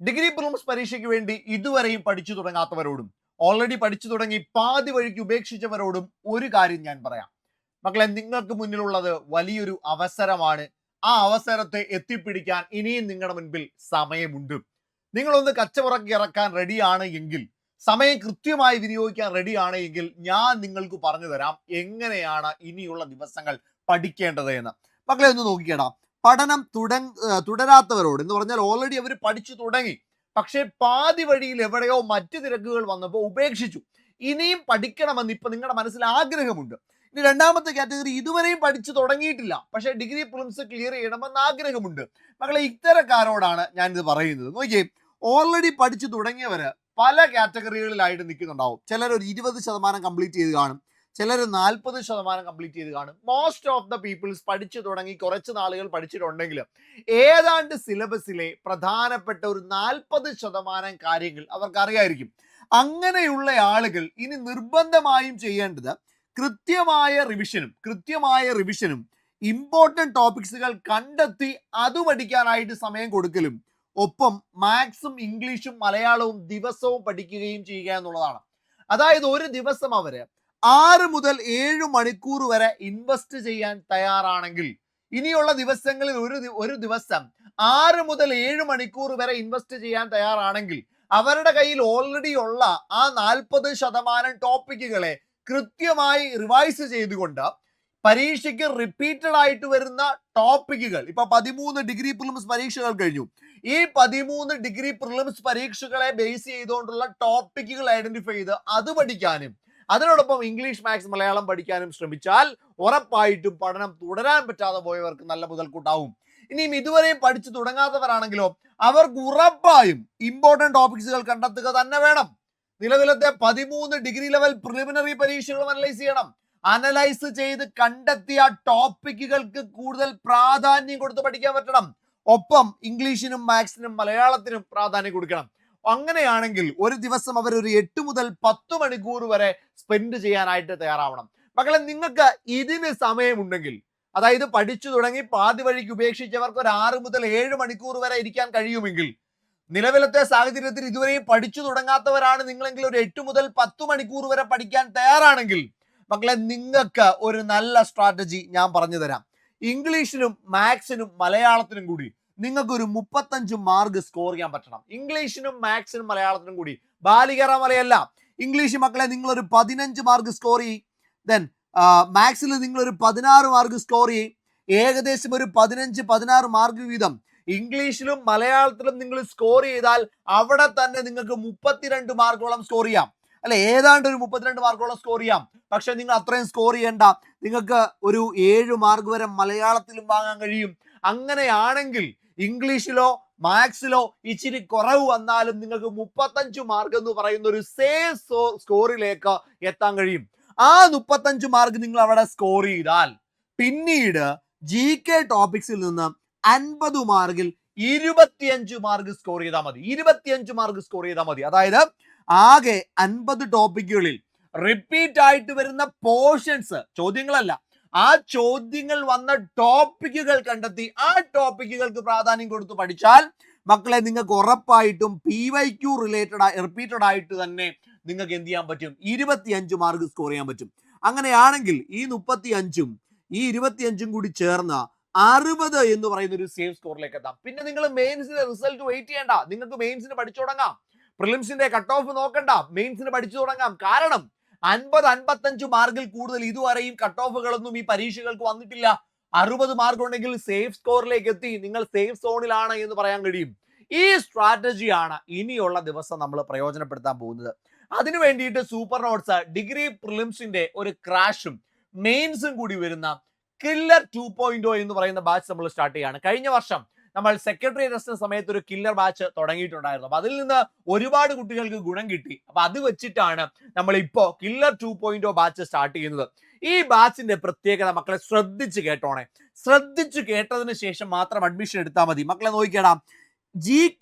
Degree prelims പരീക്ഷയ്ക്ക് വേണ്ടി ഇതുവരെയും പഠിച്ചു തുടങ്ങാത്തവരോടും ഓൾറെഡി പഠിച്ചു തുടങ്ങി പാതി വഴിക്ക് ഉപേക്ഷിച്ചവരോടും ഒരു കാര്യം ഞാൻ പറയാം. മക്കളെ, നിങ്ങൾക്ക് മുന്നിലുള്ളത് വലിയൊരു അവസരമാണ്. ആ അവസരത്തെ എത്തിപ്പിടിക്കാൻ ഇനിയും നിങ്ങളുടെ മുൻപിൽ സമയമുണ്ട്. നിങ്ങളൊന്ന് കച്ചവറക്കി ഇറക്കാൻ റെഡിയാണ് എങ്കിൽ, സമയം കൃത്യമായി വിനിയോഗിക്കാൻ റെഡിയാണ് എങ്കിൽ, ഞാൻ നിങ്ങൾക്ക് പറഞ്ഞു തരാം എങ്ങനെയാണ് ഇനിയുള്ള ദിവസങ്ങൾ പഠിക്കേണ്ടത് എന്ന്. മക്കളെ ഒന്ന് നോക്കിക്കേടാ. പഠനം തുടരാത്തവരോട് എന്ന് പറഞ്ഞാൽ ഓൾറെഡി അവർ പഠിച്ചു തുടങ്ങി, പക്ഷേ പാതി വഴിയിൽ എവിടെയോ മറ്റു തിരക്കുകൾ വന്നപ്പോൾ ഉപേക്ഷിച്ചു. ഇനിയും പഠിക്കണമെന്ന് ഇപ്പൊ നിങ്ങളുടെ മനസ്സിൽ ആഗ്രഹമുണ്ട്. ഇനി രണ്ടാമത്തെ കാറ്റഗറി, ഇതുവരെയും പഠിച്ചു തുടങ്ങിയിട്ടില്ല, പക്ഷേ ഡിഗ്രി പ്രിലിംസ് ക്ലിയർ ചെയ്യണമെന്ന് ആഗ്രഹമുണ്ട്. മക്കളെ, ഇത്തരക്കാരോടാണ് ഞാനിത് പറയുന്നത്. നോക്കിയേ, ഓൾറെഡി പഠിച്ചു തുടങ്ങിയവര് പല കാറ്റഗറികളിലായിട്ട് നിൽക്കുന്നുണ്ടാവും. ചിലർ ഒരു 20% കംപ്ലീറ്റ് ചെയ്ത് കാണും, ചിലർ 40% കംപ്ലീറ്റ് ചെയ്ത് കാണും. മോസ്റ്റ് ഓഫ് ദ പീപ്പിൾസ് പഠിച്ചു തുടങ്ങി കുറച്ച് നാളുകൾ പഠിച്ചിട്ടുണ്ടെങ്കിൽ ഏതാണ്ട് സിലബസിലെ പ്രധാനപ്പെട്ട ഒരു 40% കാര്യങ്ങൾ അവർക്ക് അറിയായിരിക്കും. അങ്ങനെയുള്ള ആളുകൾ ഇനി നിർബന്ധമായും ചെയ്യേണ്ടത് കൃത്യമായ റിവിഷനും ഇമ്പോർട്ടൻറ്റ് ടോപ്പിക്സുകൾ കണ്ടെത്തി അത് പഠിക്കാനായിട്ട് സമയം കൊടുക്കലും, ഒപ്പം മാത്സും ഇംഗ്ലീഷും മലയാളവും ദിവസവും പഠിക്കുകയും ചെയ്യുക എന്നുള്ളതാണ്. അതായത് ഒരു ദിവസം അവര് 6 മുതൽ 7 മണിക്കൂർ വരെ ഇൻവെസ്റ്റ് ചെയ്യാൻ തയ്യാറാണെങ്കിൽ, ഇനിയുള്ള ദിവസങ്ങളിൽ ഒരു ദിവസം 6 മുതൽ 7 മണിക്കൂർ വരെ ഇൻവെസ്റ്റ് ചെയ്യാൻ തയ്യാറാണെങ്കിൽ, അവരുടെ കയ്യിൽ ഓൾറെഡി ഉള്ള ആ 40% ടോപ്പിക്കുകളെ കൃത്യമായി റിവൈസ് ചെയ്തുകൊണ്ട് പരീക്ഷയ്ക്ക് റിപ്പീറ്റഡ് ആയിട്ട് വരുന്ന ടോപ്പിക്കുകൾ, ഇപ്പൊ 13 ഡിഗ്രി പ്രിലിംസ് പരീക്ഷകൾ കഴിഞ്ഞു. ഈ 13 ഡിഗ്രി പ്രിലിംസ് പരീക്ഷകളെ ബേസ് ചെയ്തുകൊണ്ടുള്ള ടോപ്പിക്കുകൾ ഐഡന്റിഫൈ ചെയ്ത് അത് പഠിക്കാനും, അതിനോടൊപ്പം ഇംഗ്ലീഷ്, മാത്സ്, മലയാളം പഠിക്കാനും ശ്രമിച്ചാൽ ഉറപ്പായിട്ടും പഠനം തുടരാൻ പറ്റാതെ പോയവർക്ക് നല്ല മുതൽക്കൂട്ടാവും. ഇനിയും ഇതുവരെയും പഠിച്ചു തുടങ്ങാത്തവരാണെങ്കിലോ, അവർക്ക് ഉറപ്പായും ഇമ്പോർട്ടൻറ്റ് ടോപ്പിക്സുകൾ കണ്ടെത്തുക തന്നെ വേണം. നിലവിലത്തെ 13 ഡിഗ്രി ലെവൽ പ്രിലിമിനറി പരീക്ഷകളും അനലൈസ് ചെയ്യണം. അനലൈസ് ചെയ്ത് കണ്ടെത്തിയ ടോപ്പിക്കുകൾക്ക് കൂടുതൽ പ്രാധാന്യം കൊടുത്ത് പഠിക്കാൻ പറ്റണം. ഒപ്പം ഇംഗ്ലീഷിനും മാത്സിനും മലയാളത്തിനും പ്രാധാന്യം കൊടുക്കണം. അങ്ങനെയാണെങ്കിൽ ഒരു ദിവസം അവർ ഒരു 8 മുതൽ 10 മണിക്കൂർ വരെ സ്പെൻഡ് ചെയ്യാനായിട്ട് തയ്യാറാവണം. മക്കളെ, നിങ്ങൾക്ക് ഇതിന് സമയമുണ്ടെങ്കിൽ, അതായത് പഠിച്ചു തുടങ്ങി പാതി വഴിക്ക് ഉപേക്ഷിച്ചവർക്ക് ഒരു 6 മുതൽ 7 മണിക്കൂർ വരെ ഇരിക്കാൻ കഴിയുമെങ്കിൽ, നിലവിലത്തെ സാഹചര്യത്തിൽ ഇതുവരെയും പഠിച്ചു തുടങ്ങാത്തവരാണ് നിങ്ങളെങ്കിൽ ഒരു 8 മുതൽ 10 മണിക്കൂർ വരെ പഠിക്കാൻ തയ്യാറാണെങ്കിൽ, മക്കളെ, നിങ്ങൾക്ക് ഒരു നല്ല സ്ട്രാറ്റജി ഞാൻ പറഞ്ഞു തരാം. ഇംഗ്ലീഷിനും മാത്സിനും മലയാളത്തിനും കൂടി നിങ്ങൾക്ക് ഒരു 35 മാർക്ക് സ്കോർ ചെയ്യാൻ പറ്റണം. ഇംഗ്ലീഷിനും മാത്സിനും മലയാളത്തിനും കൂടി ബാലികേറ മലയല്ല. ഇംഗ്ലീഷ് മക്കളെ നിങ്ങളൊരു 15 മാർക്ക് സ്കോർ ചെയ്യും. ദെൻ മാത്സിൽ നിങ്ങളൊരു 16 മാർക്ക് സ്കോർ ചെയ്യും. ഏകദേശം ഒരു 15-16 മാർക്ക് വീതം ഇംഗ്ലീഷിലും മലയാളത്തിലും നിങ്ങൾ സ്കോർ ചെയ്താൽ അവിടെ തന്നെ നിങ്ങൾക്ക് 32 മാർക്കോളം സ്കോർ ചെയ്യാം. അല്ലെ, ഏതാണ്ട് ഒരു 32 മാർക്കോളം സ്കോർ ചെയ്യാം. പക്ഷെ നിങ്ങൾ അത്രയും സ്കോർ ചെയ്യേണ്ട, നിങ്ങൾക്ക് ഒരു 7 മാർക്ക് വരെ മലയാളത്തിലും വാങ്ങാൻ കഴിയും. അങ്ങനെയാണെങ്കിൽ ഇംഗ്ലീഷിലോ മാത്സിലോ ഇച്ചിരി കുറവ് വന്നാലും നിങ്ങൾക്ക് 35 മാർക്ക് എന്ന് പറയുന്ന ഒരു സേഫ് സ്കോറിലേക്ക് എത്താൻ കഴിയും. ആ 35 മാർക്ക് നിങ്ങൾ അവിടെ സ്കോർ ചെയ്താൽ പിന്നീട് GK ടോപ്പിക്സിൽ നിന്ന് 50 മാർക്കിൽ 25 മാർക്ക് സ്കോർ ചെയ്താൽ മതി. 25 മാർക്ക് സ്കോർ ചെയ്താൽ മതി. അതായത് ആകെ 50 ടോപ്പിക്കുകളിൽ റിപ്പീറ്റ് ആയിട്ട് വരുന്ന പോർഷൻസ്, ചോദ്യങ്ങളല്ല, ആ ചോദ്യങ്ങൾ വന്ന ടോപ്പിക്കുകൾ കണ്ടെത്തി ആ ടോപ്പിക്കുകൾക്ക് പ്രാധാന്യം കൊടുത്ത് പഠിച്ചാൽ മക്കളെ, നിങ്ങൾക്ക് ഉറപ്പായിട്ടും PYQ റിപ്പീറ്റഡ് ആയിട്ട് തന്നെ നിങ്ങൾക്ക് എന്ത് ചെയ്യാൻ പറ്റും? 25 മാർക്ക് സ്കോർ ചെയ്യാൻ പറ്റും. അങ്ങനെയാണെങ്കിൽ ഈ 35ഉം ഈ 25ഉം കൂടി ചേർന്ന് 60 എന്ന് പറയുന്ന ഒരു സേഫ് സ്കോറിലേക്ക് എത്താം. പിന്നെ നിങ്ങൾ മെയിൻസിന്റെ റിസൾട്ട് വെയിറ്റ് ചെയ്യേണ്ട, നിങ്ങൾക്ക് മെയിൻസിന് പഠിച്ചു തുടങ്ങാം. പ്രിലിംസിന്റെ കട്ട് ഓഫ് നോക്കണ്ട, മെയിൻസിന് പഠിച്ചു തുടങ്ങാം. കാരണം 50-55 മാർക്കിൽ കൂടുതൽ ഇതുവരെയും കട്ട് ഓഫുകളൊന്നും ഈ പരീക്ഷകൾക്ക് വന്നിട്ടില്ല. 60 മാർക്ക് ഉണ്ടെങ്കിൽ സേഫ് സ്കോറിലേക്ക് എത്തി, നിങ്ങൾ സേഫ് സോണിലാണ് എന്ന് പറയാൻ കഴിയും. ഈ സ്ട്രാറ്റജിയാണ് ഇനിയുള്ള ദിവസം നമ്മൾ പ്രയോജനപ്പെടുത്താൻ പോകുന്നത്. അതിനു വേണ്ടിയിട്ട് സൂപ്പർ നോട്ട്സ് ഡിഗ്രി പ്രിലിംസിന്റെ ഒരു ക്രാഷും മെയിൻസും കൂടി വരുന്ന കില്ലർ 2.0 എന്ന് പറയുന്ന ബാച്ച് നമ്മൾ സ്റ്റാർട്ട് ചെയ്യാണ്. കഴിഞ്ഞ വർഷം നമ്മൾ സെക്രട്ടറി ടെസ്റ്റിന് സമയത്ത് ഒരു കില്ലർ ബാച്ച് തുടങ്ങിയിട്ടുണ്ടായിരുന്നു. അപ്പൊ അതിൽ നിന്ന് ഒരുപാട് കുട്ടികൾക്ക് ഗുണം കിട്ടി. അപ്പൊ അത് വെച്ചിട്ടാണ് നമ്മൾ ഇപ്പോ കില്ലർ 2.0 ബാച്ച് സ്റ്റാർട്ട് ചെയ്യുന്നത്. ഈ ബാച്ചിന്റെ പ്രത്യേകത മക്കളെ ശ്രദ്ധിച്ച് കേട്ടോണേ. ശ്രദ്ധിച്ചു കേട്ടതിന് ശേഷം മാത്രം അഡ്മിഷൻ എടുത്താൽ മതി. മക്കളെ നോക്കിക്കേടാം,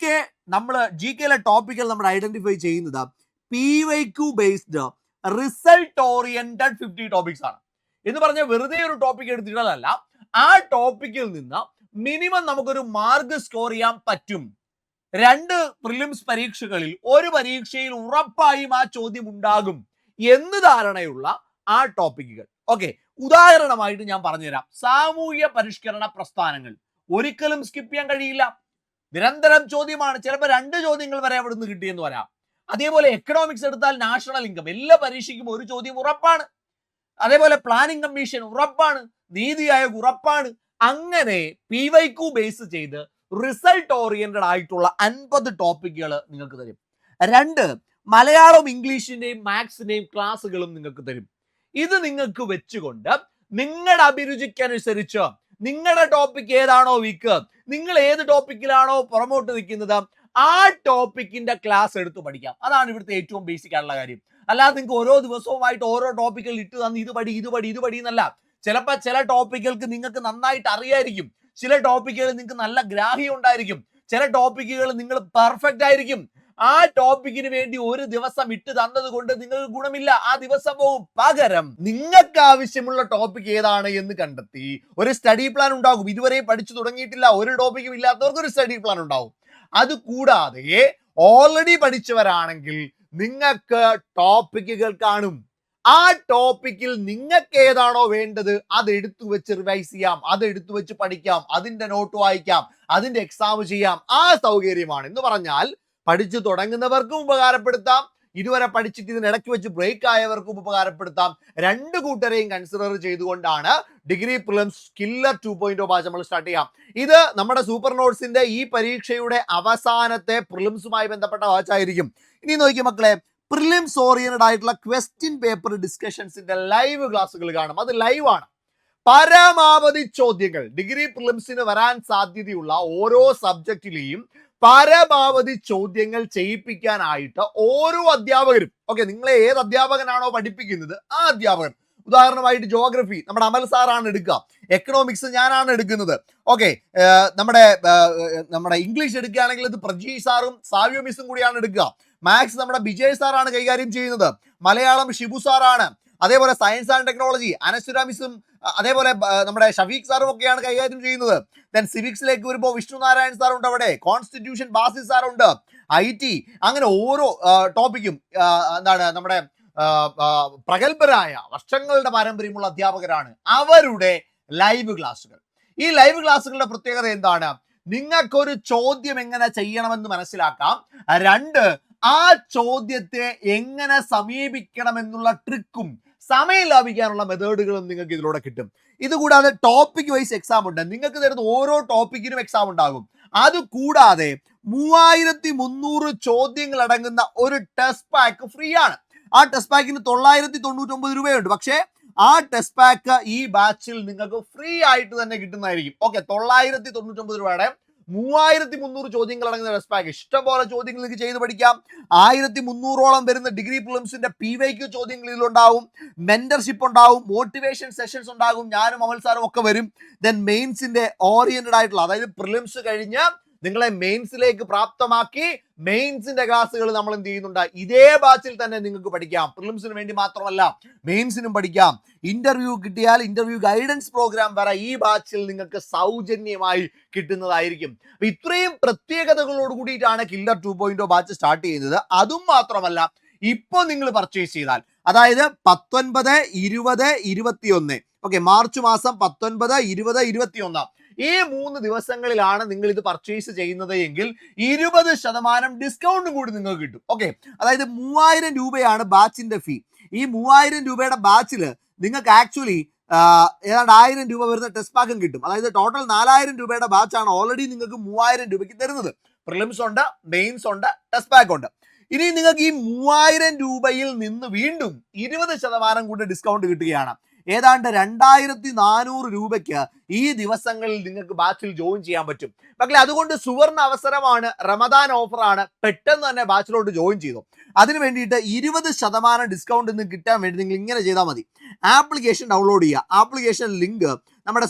GKയിലെ ടോപ്പിക്കുകൾ നമ്മൾ ഐഡന്റിഫൈ ചെയ്യുന്നത് PYQ based result oriented 50 topics ആണ്. എന്ന് പറഞ്ഞാൽ വെറുതെ ഒരു ടോപ്പിക് എടുത്തിട്ടല്ല, ആ ടോപ്പിക്കിൽ നിന്ന് മിനിമം നമുക്കൊരു മാർക്ക് സ്കോർ ചെയ്യാൻ പറ്റും. 2 പ്രിലിംസ് പരീക്ഷകളിൽ ഒരു പരീക്ഷയിൽ ഉറപ്പായും ആ ചോദ്യം ഉണ്ടാകും എന്ന് ധാരണയുള്ള ആ ടോപ്പിക്കുകൾ. ഓക്കെ, ഉദാഹരണമായിട്ട് ഞാൻ പറഞ്ഞുതരാം. സാമൂഹ്യ പരിഷ്കരണ പ്രസ്ഥാനങ്ങൾ ഒരിക്കലും സ്കിപ്പ് ചെയ്യാൻ കഴിയില്ല. നിരന്തരം ചോദ്യമാണ്. ചിലപ്പോൾ 2 ചോദ്യങ്ങൾ വരെ അവിടെ നിന്ന് കിട്ടിയെന്ന് വരാം. അതേപോലെ എക്കണോമിക്സ് എടുത്താൽ നാഷണൽ ഇൻകം എല്ലാ പരീക്ഷയ്ക്കും ഒരു ചോദ്യം ഉറപ്പാണ്. അതേപോലെ പ്ലാനിംഗ് കമ്മീഷൻ ഉറപ്പാണ്, നീതി ആയോഗ് ഉറപ്പാണ്. അങ്ങനെ PYQ ബേസ് ചെയ്ത് റിസൾട്ട് ഓറിയന്റഡ് ആയിട്ടുള്ള 50 ടോപ്പിക്കുകൾ നിങ്ങൾക്ക് തരും. 2 മലയാളം ഇംഗ്ലീഷിന്റെയും മാത്സിന്റെയും ക്ലാസ്സുകളും നിങ്ങൾക്ക് തരും. ഇത് നിങ്ങൾക്ക് വെച്ചുകൊണ്ട് നിങ്ങളുടെ അഭിരുചിക്കനുസരിച്ച് നിങ്ങളുടെ ടോപ്പിക് ഏതാണോ വീക്ക്, നിങ്ങൾ ഏത് ടോപ്പിക്കിലാണോ പുറമോട്ട് നിൽക്കുന്നത്, ആ ടോപ്പിക്കിന്റെ ക്ലാസ് എടുത്ത് പഠിക്കാം. അതാണ് ഇവിടുത്തെ ഏറ്റവും ബേസിക് ആയിട്ടുള്ള കാര്യം. അല്ലാതെ നിങ്ങൾക്ക് ഓരോ ദിവസവുമായിട്ട് ഓരോ ടോപ്പിക്കുകൾ ഇട്ട് തന്ന് ഇത് പടി എന്നല്ല. ചിലപ്പോൾ ചില ടോപ്പിക്കുകൾക്ക് നിങ്ങൾക്ക് നന്നായിട്ട് അറിയായിരിക്കും, ചില ടോപ്പിക്കുകൾ നിങ്ങൾക്ക് നല്ല ഗ്രാഹ്യം ഉണ്ടായിരിക്കും, ചില ടോപ്പിക്കുകൾ നിങ്ങൾ പെർഫെക്റ്റ് ആയിരിക്കും. ആ ടോപ്പിക്കിന് വേണ്ടി ഒരു ദിവസം ഇട്ട് തന്നത് കൊണ്ട് നിങ്ങൾക്ക് ഗുണമില്ല, ആ ദിവസം പോവും. പകരം നിങ്ങൾക്ക് ആവശ്യമുള്ള ടോപ്പിക് ഏതാണ് എന്ന് കണ്ടെത്തി ഒരു സ്റ്റഡി പ്ലാൻ ഉണ്ടാകും. ഇതുവരെ പഠിച്ചു തുടങ്ങിയിട്ടില്ല, ഒരു ടോപ്പിക്കും ഇല്ലാത്തവർക്ക് ഒരു സ്റ്റഡി പ്ലാൻ ഉണ്ടാവും. അത് കൂടാതെ ഓൾറെഡി പഠിച്ചവരാണെങ്കിൽ നിങ്ങൾക്ക് ടോപ്പിക്കുകൾ കാണും. ആ ടോപ്പിക്കിൽ നിങ്ങൾക്ക് ഏതാണോ വേണ്ടത് അത് എടുത്തു വെച്ച് റിവൈസ് ചെയ്യാം, അത് എടുത്തു വെച്ച് പഠിക്കാം, അതിന്റെ നോട്ട് വായിക്കാം, അതിന്റെ എക്സാം ചെയ്യാം. ആ സൗകര്യമാണ്. എന്ന് പറഞ്ഞാൽ പഠിച്ചു തുടങ്ങുന്നവർക്കും ഉപകാരപ്പെടുത്താം, ഇതുവരെ പഠിച്ചിട്ട് ഇതിനിടയ്ക്ക് വെച്ച് ബ്രേക്ക് ആയവർക്കും ഉപകാരപ്പെടുത്താം. 2 കൂട്ടരെയും കൺസിഡർ ചെയ്തുകൊണ്ടാണ് ഡിഗ്രി പ്രിലിംസ് കില്ലർ 2.0 ബാച്ച് നമ്മൾ സ്റ്റാർട്ട് ചെയ്യാം. ഇത് നമ്മുടെ സൂപ്പർ നോട്ട്സിന്റെ ഈ പരീക്ഷയുടെ അവസാനത്തെ പ്രിലിംസുമായി ബന്ധപ്പെട്ട ബാച്ച് ആയിരിക്കും. ഇനി നോക്കിയ മക്കളെ, പ്രിലിംസ് ഓറിയന്റഡ് ആയിട്ടുള്ള ക്വസ്റ്റ്യൻ പേപ്പർ ഡിസ്കഷൻസിന്റെ ലൈവ് ക്ലാസ്സുകൾ കാണും. അത് ലൈവ് ആണ്. പരമാവധി ചോദ്യങ്ങൾ ഡിഗ്രി പ്രിലിംസിന് വരാൻ സാധ്യതയുള്ള ഓരോ സബ്ജക്റ്റിലെയും പരമാവധി ചോദ്യങ്ങൾ ചെയ്യിപ്പിക്കാനായിട്ട് ഓരോ അധ്യാപകരും, ഓക്കെ, നിങ്ങളെ ഏത് അധ്യാപകനാണോ പഠിപ്പിക്കുന്നത് ആ അധ്യാപകൻ, ഉദാഹരണമായിട്ട് ജോഗ്രഫി നമ്മുടെ അമൽ സാറാണ് എടുക്കുക, എക്കണോമിക്സ് ഞാനാണ് എടുക്കുന്നത്, ഓക്കെ, നമ്മുടെ ഇംഗ്ലീഷ് എടുക്കുകയാണെങ്കിൽ ഇത് പ്രജി സാറും സാവ്യോ മിസ്സും കൂടിയാണ് എടുക്കുക, മാത്സ് നമ്മുടെ ബിജയ് സാറാണ് കൈകാര്യം ചെയ്യുന്നത്, മലയാളം ഷിബു സാറാണ്, അതേപോലെ സയൻസ് ആൻഡ് ടെക്നോളജി അനശ്വര മിസ്സും അതേപോലെ നമ്മുടെ ഷഫീഖ് സാറും ഒക്കെയാണ് കൈകാര്യം ചെയ്യുന്നത്. ദെൻ സിവിക്സിലേക്ക് വരുമ്പോൾ വിഷ്ണു നാരായൺ സാറുണ്ട്, അവിടെ കോൺസ്റ്റിറ്റ്യൂഷൻ ബാസി സാറുണ്ട്, IT, അങ്ങനെ ഓരോ ടോപ്പിക്കും എന്താണ് നമ്മുടെ പ്രഗത്ഭരായ വർഷങ്ങളുടെ പാരമ്പര്യമുള്ള അധ്യാപകരാണ്. അവരുടെ ലൈവ് ക്ലാസ്സുകൾ. ഈ ലൈവ് ക്ലാസ്സുകളുടെ പ്രത്യേകത എന്താണ്? നിങ്ങൾക്കൊരു ചോദ്യം എങ്ങനെ ചെയ്യണമെന്ന് മനസ്സിലാക്കാം. 2 ആ ചോദ്യത്തെ എങ്ങനെ സമീപിക്കണമെന്നുള്ള ട്രിക്കും സമയം ലാഭിക്കാനുള്ള മെത്തേഡുകളും നിങ്ങൾക്ക് ഇതിലൂടെ കിട്ടും. ഇതുകൂടാതെ ടോപ്പിക് വൈസ് എക്സാം ഉണ്ട്. നിങ്ങൾക്ക് തരുന്ന ഓരോ ടോപ്പിക്കിനും എക്സാം ഉണ്ടാകും. അതുകൂടാതെ 3300 ചോദ്യങ്ങൾ അടങ്ങുന്ന ഒരു ടെസ്റ്റ് പാക്ക് ഫ്രീ ആണ്. ആ ടെസ്റ്റ് പാക്കിന് 999 രൂപയുണ്ട്. പക്ഷേ ആ ടെസ്റ്റ് പാക്ക് ഈ ബാച്ചിൽ നിങ്ങൾക്ക് ഫ്രീ ആയിട്ട് തന്നെ കിട്ടുന്നതായിരിക്കും. ഓക്കെ, 999 രൂപയുടെ 3300 ചോദ്യങ്ങൾ അടങ്ങുന്ന ടെസ്റ്റ് പാക്ക്. ഇഷ്ടംപോലെ ചോദ്യങ്ങൾ നിങ്ങൾക്ക് ചെയ്ത് പഠിക്കാം. 1300ഓളം വരുന്ന ഡിഗ്രി പ്രിലിംസിന്റെ PYQ ചോദ്യങ്ങൾ ഇതിലുണ്ടാവും, മെന്റർഷിപ്പ് ഉണ്ടാവും, മോട്ടിവേഷൻ സെഷൻസ് ഉണ്ടാകും, ഞാനും അമൽ സാറും ഒക്കെ വരും. ദെൻ മെയിൻസിന്റെ ഓറിയന്റഡ് ആയിട്ടുള്ള, അതായത് പ്രിലിംസ് കഴിഞ്ഞ് നിങ്ങളെ മെയിൻസിലേക്ക് പ്രാപ്തമാക്കി മെയിൻസിന്റെ ക്ലാസ്സുകൾ നമ്മൾ എന്ത് ചെയ്യുന്നുണ്ട്, ഇതേ ബാച്ചിൽ തന്നെ നിങ്ങൾക്ക് പഠിക്കാം. പ്രിലിംസിന് വേണ്ടി മാത്രമല്ല, മെയിൻസിനും പഠിക്കാം. ഇന്റർവ്യൂ കിട്ടിയാൽ ഇന്റർവ്യൂ ഗൈഡൻസ് പ്രോഗ്രാം വരെ ഈ ബാച്ചിൽ നിങ്ങൾക്ക് സൗജന്യമായി കിട്ടുന്നതായിരിക്കും. അപ്പൊ ഇത്രയും പ്രത്യേകതകളോട് കൂടിയിട്ടാണ് കില്ലർ 2.0 ബാച്ച് സ്റ്റാർട്ട് ചെയ്യുന്നത്. അതും മാത്രമല്ല, ഇപ്പോൾ നിങ്ങൾ പർച്ചേസ് ചെയ്താൽ, അതായത് 19, 20, 21, ഓക്കെ, മാർച്ച് മാസം 19, 20, 21 ഈ 3 ദിവസങ്ങളിലാണ് നിങ്ങൾ ഇത് പർച്ചേസ് ചെയ്യുന്നത് എങ്കിൽ 20% ഡിസ്കൗണ്ടും കൂടി നിങ്ങൾക്ക് കിട്ടും. ഓക്കെ, അതായത് 3000 രൂപയാണ് ബാച്ചിന്റെ ഫീ. ഈ 3000 രൂപയുടെ ബാച്ചിൽ നിങ്ങൾക്ക് ആക്ച്വലി ഏതാണ്ട് 1000 രൂപ വരുന്ന ടെസ്റ്റ് പാക്കും കിട്ടും. അതായത് ടോട്ടൽ 4000 രൂപയുടെ ബാച്ചാണ് ഓൾറെഡി നിങ്ങൾക്ക് 3000 രൂപയ്ക്ക് തരുന്നത്. പ്രിലിംസ് ഉണ്ട്, മെയിൻസ് ഉണ്ട്, ടെസ്റ്റ് പാക്ക് ഉണ്ട്. ഇനി നിങ്ങൾക്ക് ഈ 3000 രൂപയിൽ നിന്ന് വീണ്ടും 20% കൂടി ഡിസ്കൗണ്ട് കിട്ടുകയാണ്. ഏതാണ്ട് 2400 രൂപയ്ക്ക് ഈ ദിവസങ്ങളിൽ നിങ്ങൾക്ക് ബാച്ചിൽ ജോയിൻ ചെയ്യാൻ പറ്റും. പക്ഷേ അതുകൊണ്ട് സുവർണ അവസരമാണ്, റമദാൻ ഓഫറാണ്. പെട്ടെന്ന് തന്നെ ബാച്ചിലോട്ട് ജോയിൻ ചെയ്തു. അതിന് വേണ്ടിയിട്ട് 20% ഡിസ്കൗണ്ട് ഇന്ന് കിട്ടാൻ വേണ്ടി നിങ്ങൾ ഇങ്ങനെ ചെയ്താൽ മതി. ആപ്ലിക്കേഷൻ ഡൗൺലോഡ് ചെയ്യുക. ആപ്ലിക്കേഷൻ ലിങ്ക് നമ്മുടെ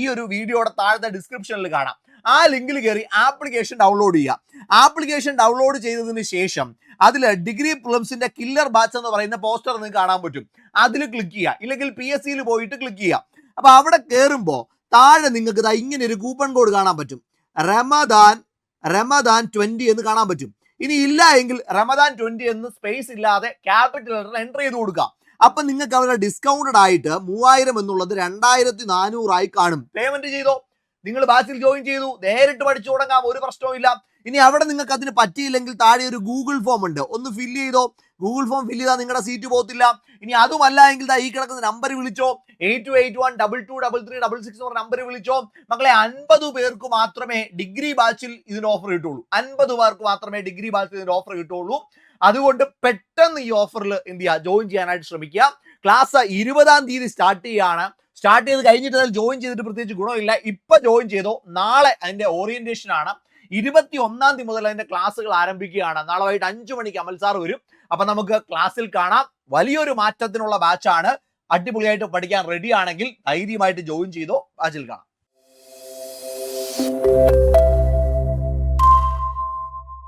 ഈ ഒരു വീഡിയോയുടെ താഴത്തെ ഡിസ്ക്രിപ്ഷനിൽ കാണാം. ആ ലിങ്കിൽ കയറി ആപ്ലിക്കേഷൻ ഡൗൺലോഡ് ചെയ്യുക. ആപ്ലിക്കേഷൻ ഡൗൺലോഡ് ചെയ്തതിന് ശേഷം അതിൽ ഡിഗ്രി പ്രിലിംസിന്റെ കില്ലർ ബാച്ച് എന്ന് പറയുന്ന പോസ്റ്റർ നിങ്ങൾക്ക് കാണാൻ പറ്റും. അതിൽ ക്ലിക്ക് ചെയ്യുക, ഇല്ലെങ്കിൽ PSCയിൽ പോയിട്ട് ക്ലിക്ക് ചെയ്യുക. അപ്പൊ അവിടെ കയറുമ്പോൾ താഴെ നിങ്ങൾക്ക് ഇങ്ങനെ ഒരു കൂപ്പൺ കോഡ് കാണാൻ പറ്റും. റമദാൻ റമദാൻ 20 എന്ന് കാണാൻ പറ്റും. ഇനി ഇല്ല എങ്കിൽ റമദാൻ 20 എന്ന് സ്പേസ് ഇല്ലാതെ ക്യാപിറ്റൽ ലെറ്റർ എൻ്റർ ചെയ്ത് കൊടുക്കുക. അപ്പൊ നിങ്ങൾക്ക് അവരുടെ ഡിസ്കൗണ്ടഡ് ആയിട്ട് 3000 എന്നുള്ളത് 2400 ആയി കാണും. പേയ്മെന്റ് ചെയ്തോ, നിങ്ങൾ ബാച്ചിൽ ജോയിൻ ചെയ്തു, നേരിട്ട് പഠിച്ചു തുടങ്ങാം, ഒരു പ്രശ്നവും ഇല്ല. ഇനി അവിടെ നിങ്ങൾക്ക് അതിന് പറ്റിയില്ലെങ്കിൽ താഴെ ഒരു ഗൂഗിൾ ഫോം ഉണ്ട്, ഒന്ന് ഫില്ല് ചെയ്തോ. ഗൂഗിൾ ഫോം ഫില്ല് ചെയ്താൽ നിങ്ങളുടെ സീറ്റ് പോകത്തില്ല. ഇനി അതുമല്ല എങ്കിൽ ഈ കിടക്കുന്ന നമ്പർ വിളിച്ചോ, 8281223366 എന്ന് പറഞ്ഞ നമ്പർ വിളിച്ചോ. മക്കളെ 50 പേർക്ക് മാത്രമേ ഡിഗ്രി ബാച്ചിൽ ഇതിന് ഓഫർ കിട്ടുള്ളൂ. 50 പേർക്ക് മാത്രമേ ഡിഗ്രി ബാച്ചിൽ ഇതിന് ഓഫർ കിട്ടുള്ളൂ. അതുകൊണ്ട് പെട്ടെന്ന് ഈ ഓഫറിൽ എന്ത് ചെയ്യുക, ജോയിൻ ചെയ്യാനായിട്ട് ശ്രമിക്കുക. ക്ലാസ് 20-ാം തീയതി സ്റ്റാർട്ട് ചെയ്യാണ്. സ്റ്റാർട്ട് ചെയ്ത് കഴിഞ്ഞിട്ട് അതിൽ ജോയിൻ ചെയ്തിട്ട് പ്രത്യേകിച്ച് ഗുണമില്ല. ഇപ്പൊ ജോയിൻ ചെയ്തോ, നാളെ അതിന്റെ ഓറിയന്റേഷൻ ആണ്. 21-ാം തീയതി മുതൽ അതിന്റെ ക്ലാസ്സുകൾ ആരംഭിക്കുകയാണ്. നാളെ വൈകിട്ട് 5 മണിക്ക് അമൽ സാർ വരും. അപ്പൊ നമുക്ക് ക്ലാസ്സിൽ കാണാം. വലിയൊരു മാറ്റത്തിനുള്ള ബാച്ചാണ്. അടിപൊളിയായിട്ട് പഠിക്കാൻ റെഡി ആണെങ്കിൽ ധൈര്യമായിട്ട് ജോയിൻ ചെയ്തോ, ബാച്ചിൽ കാണാം.